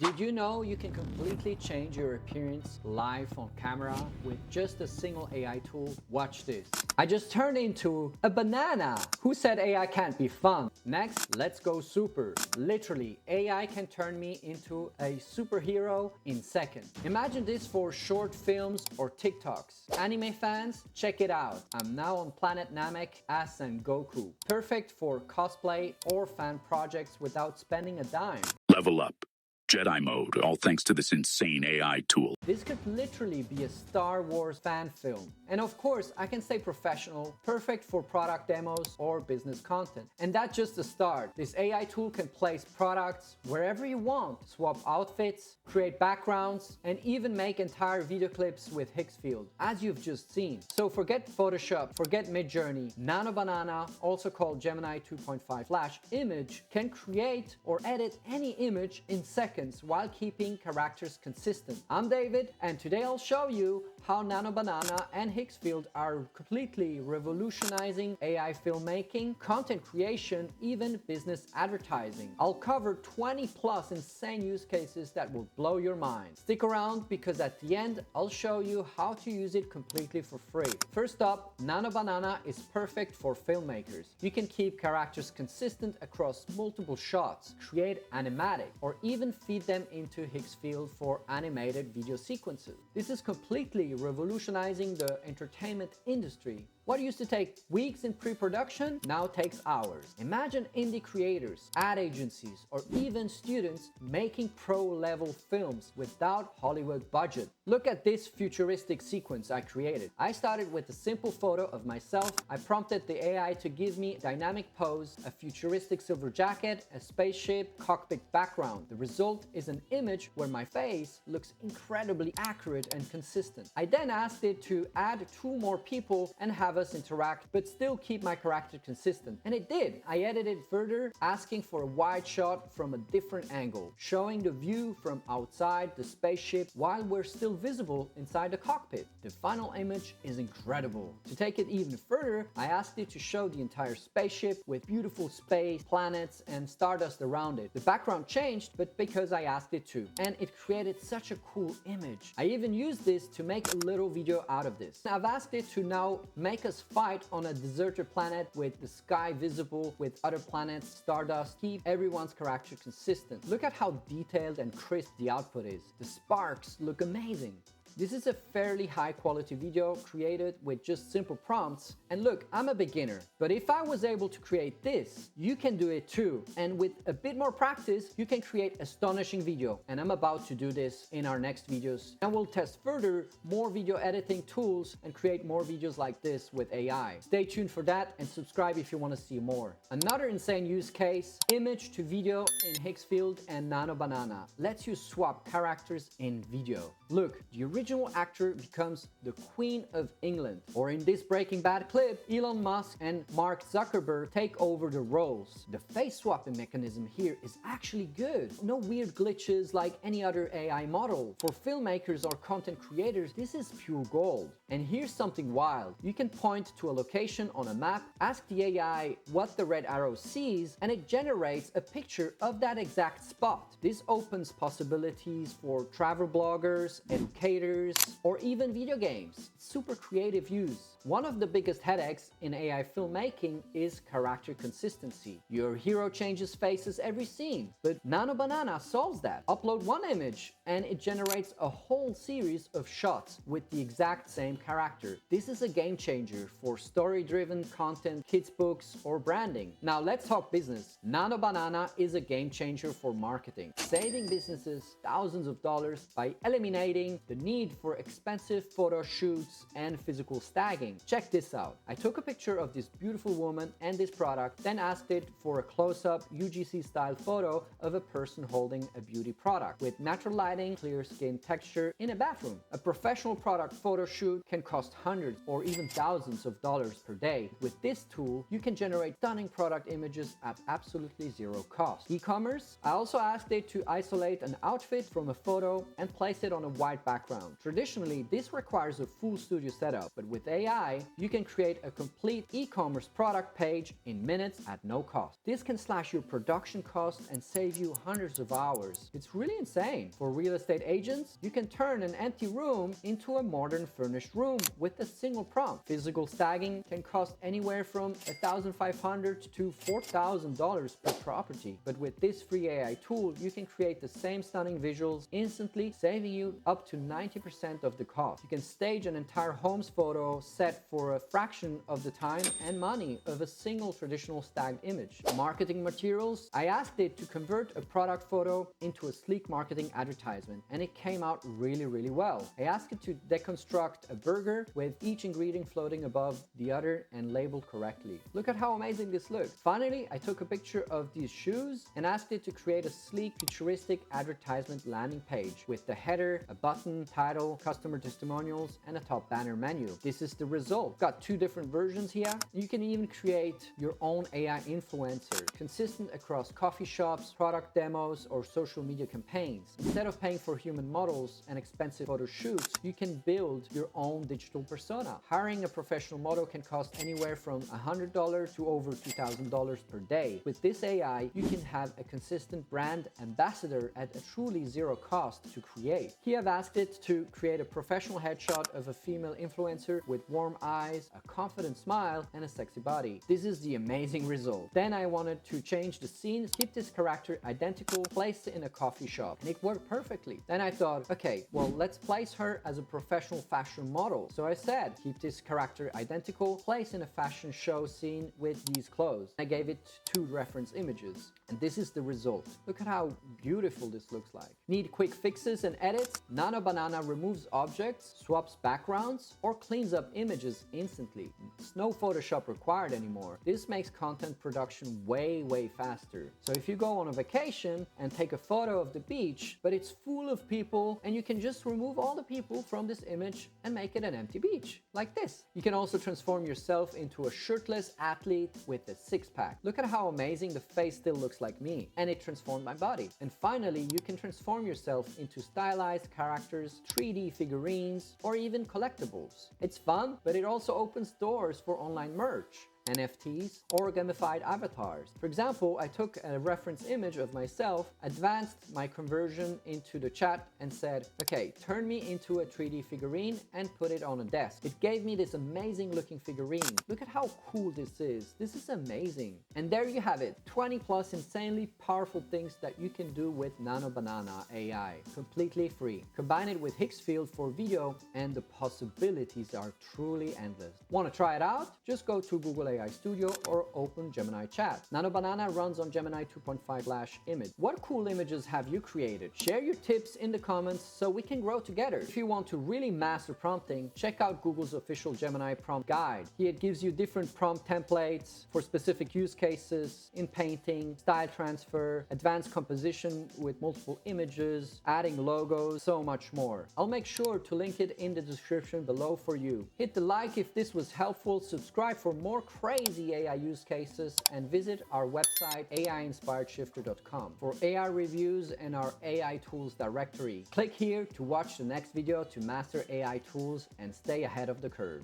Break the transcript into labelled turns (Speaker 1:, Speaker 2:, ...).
Speaker 1: Did you know you can completely change your appearance live on camera with just a single AI tool? Watch this. I just turned into a banana. Who said AI can't be fun? Next, let's go super. Literally, AI can turn me into a superhero in seconds. Imagine this for short films or TikToks. Anime fans, check it out. I'm now on Planet Namek as Son Goku. Perfect for cosplay or fan projects without spending a dime.
Speaker 2: Level up. Jedi mode, all thanks to this insane AI tool.
Speaker 1: This could literally be a Star Wars fan film. And of course, I can say professional, perfect for product demos or business content. And that's just the start. This AI tool can place products wherever you want, swap outfits, create backgrounds, and even make entire video clips with Higgsfield, as you've just seen. So forget Photoshop, forget MidJourney. Nano Banana, also called Gemini 2.5 Flash image, can create or edit any image in seconds while keeping characters consistent. I'm David, and today I'll show you how Nano Banana and Higgsfield are completely revolutionizing AI filmmaking, content creation, even business advertising. I'll cover 20 plus insane use cases that will blow your mind. Stick around because at the end, I'll show you how to use it completely for free. First up, Nano Banana is perfect for filmmakers. You can keep characters consistent across multiple shots, create animatic, or even feed them into Higgsfield for animated video sequences. This is completely revolutionizing the entertainment industry. What used to take weeks in pre-production now takes hours. Imagine indie creators, ad agencies, or even students making pro-level films without Hollywood budget. Look at this futuristic sequence I created. I started with a simple photo of myself. I prompted the AI to give me a dynamic pose, a futuristic silver jacket, a spaceship, cockpit background. The result is an image where my face looks incredibly accurate and consistent. I then asked it to add 2 more people and have us interact, but still keep my character consistent. And it did. I edited further, asking for a wide shot from a different angle, showing the view from outside the spaceship while we're still visible inside the cockpit. The final image is incredible. To take it even further, I asked it to show the entire spaceship with beautiful space, planets, and stardust around it. The background changed, but because I asked it to, and it created such a cool image. I even used this to make a little video out of this. I've asked it to now make us fight on a deserted planet with the sky visible with other planets, stardust, keep everyone's character consistent. Look at how detailed and crisp the output is. The sparks look amazing. This is a fairly high quality video created with just simple prompts. And look, I'm a beginner, but if I was able to create this, you can do it too. And with a bit more practice, you can create astonishing video. And I'm about to do this in our next videos. And we'll test further more video editing tools and create more videos like this with AI. Stay tuned for that and subscribe if you want to see more. Another insane use case, image to video in Higgsfield and Nano Banana lets you swap characters in video. Look, the original actor becomes the Queen of England. Or in this Breaking Bad clip, Elon Musk and Mark Zuckerberg take over the roles. The face swapping mechanism here is actually good. No weird glitches like any other AI model. For filmmakers or content creators, this is pure gold. And here's something wild. You can point to a location on a map, ask the AI what the red arrow sees, and it generates a picture of that exact spot. This opens possibilities for travel bloggers, educators, or even video games. Super creative use. One of the biggest headaches in AI filmmaking is character consistency. Your hero changes faces every scene, but Nano Banana solves that. Upload one image and it generates a whole series of shots with the exact same character. This is a game changer for story-driven content, kids books, or branding. Now let's talk business. Nano Banana is a game changer for marketing, saving businesses thousands of dollars by eliminating the need for expensive photo shoots and physical staging. Check this out. I took a picture of this beautiful woman and this product, then asked it for a close-up UGC style photo of a person holding a beauty product with natural lighting, clear skin texture in a bathroom. A professional product photo shoot can cost hundreds or even thousands of dollars per day. With this tool, you can generate stunning product images at absolutely zero cost. E-commerce, I also asked it to isolate an outfit from a photo and place it on a white background. background. Traditionally, this requires a full studio setup, but with AI, you can create a complete e-commerce product page in minutes at no cost. This can slash your production costs and save you hundreds of hours. It's really insane. For real estate agents, you can turn an empty room into a modern furnished room with a single prompt. Physical staging can cost anywhere from $1,500 to $4,000 per property. But with this free AI tool, you can create the same stunning visuals instantly, saving you up to 90% of the cost. You can stage an entire home's photo set for a fraction of the time and money of a single traditional stacked image. Marketing materials, I asked it to convert a product photo into a sleek marketing advertisement, and it came out really well. I asked it to deconstruct a burger with each ingredient floating above the other and labeled correctly. Look at how amazing this looks. Finally, I took a picture of these shoes and asked it to create a sleek, futuristic advertisement landing page with the header, a button, title, customer testimonials, and a top banner menu. This is the result. Got two different versions here. You can even create your own AI influencer, consistent across coffee shops, product demos, or social media campaigns. Instead of paying for human models and expensive photo shoots, you can build your own digital persona. Hiring a professional model can cost anywhere from $100 to over $2,000 per day. With this AI, you can have a consistent brand ambassador at a truly zero cost to create. Here I've asked it to create a professional headshot of a female influencer with warm eyes, a confident smile, and a sexy body. This is the amazing result. Then I wanted to change the scene, keep this character identical, place it in a coffee shop, and it worked perfectly. Then I thought, okay, well, let's place her as a professional fashion model. So I said, keep this character identical, place in a fashion show scene with these clothes. I gave it two reference images, and this is the result. Look at how beautiful this looks like. Need quick fixes and edits? Nano Banana removes objects, swaps backgrounds, or cleans up images instantly. There's no Photoshop required anymore. This makes content production way faster. So if you go on a vacation and take a photo of the beach, but it's full of people, and you can just remove all the people from this image and make it an empty beach, like this. You can also transform yourself into a shirtless athlete with a six-pack. Look at how amazing the face still looks like me, and it transformed my body. And finally, you can transform yourself into stylized characters, 3D figurines, or even collectibles. It's fun, but it also opens doors for online merch, NFTs, or gamified avatars. For example, I took a reference image of myself, advanced my conversion into the chat, and said, okay, turn me into a 3D figurine and put it on a desk. It gave me this amazing looking figurine. Look at how cool this is. This is amazing. And there you have it, 20 plus insanely powerful things that you can do with Nano Banana AI, completely free. Combine it with Higgsfield for video, and the possibilities are truly endless. Want to try it out? Just go to Google AI Studio or open Gemini Chat. Nano Banana runs on Gemini 2.5/image. What cool images have you created? Share your tips in the comments so we can grow together. If you want to really master prompting, check out Google's official Gemini prompt guide. Here it gives you different prompt templates for specific use cases in painting, style transfer, advanced composition with multiple images, adding logos, so much more. I'll make sure to link it in the description below for you. Hit the like if this was helpful, subscribe for more crazy AI use cases, and visit our website aiinspiredshifter.com for AI reviews and our AI tools directory. Click here to watch the next video to master AI tools and stay ahead of the curve.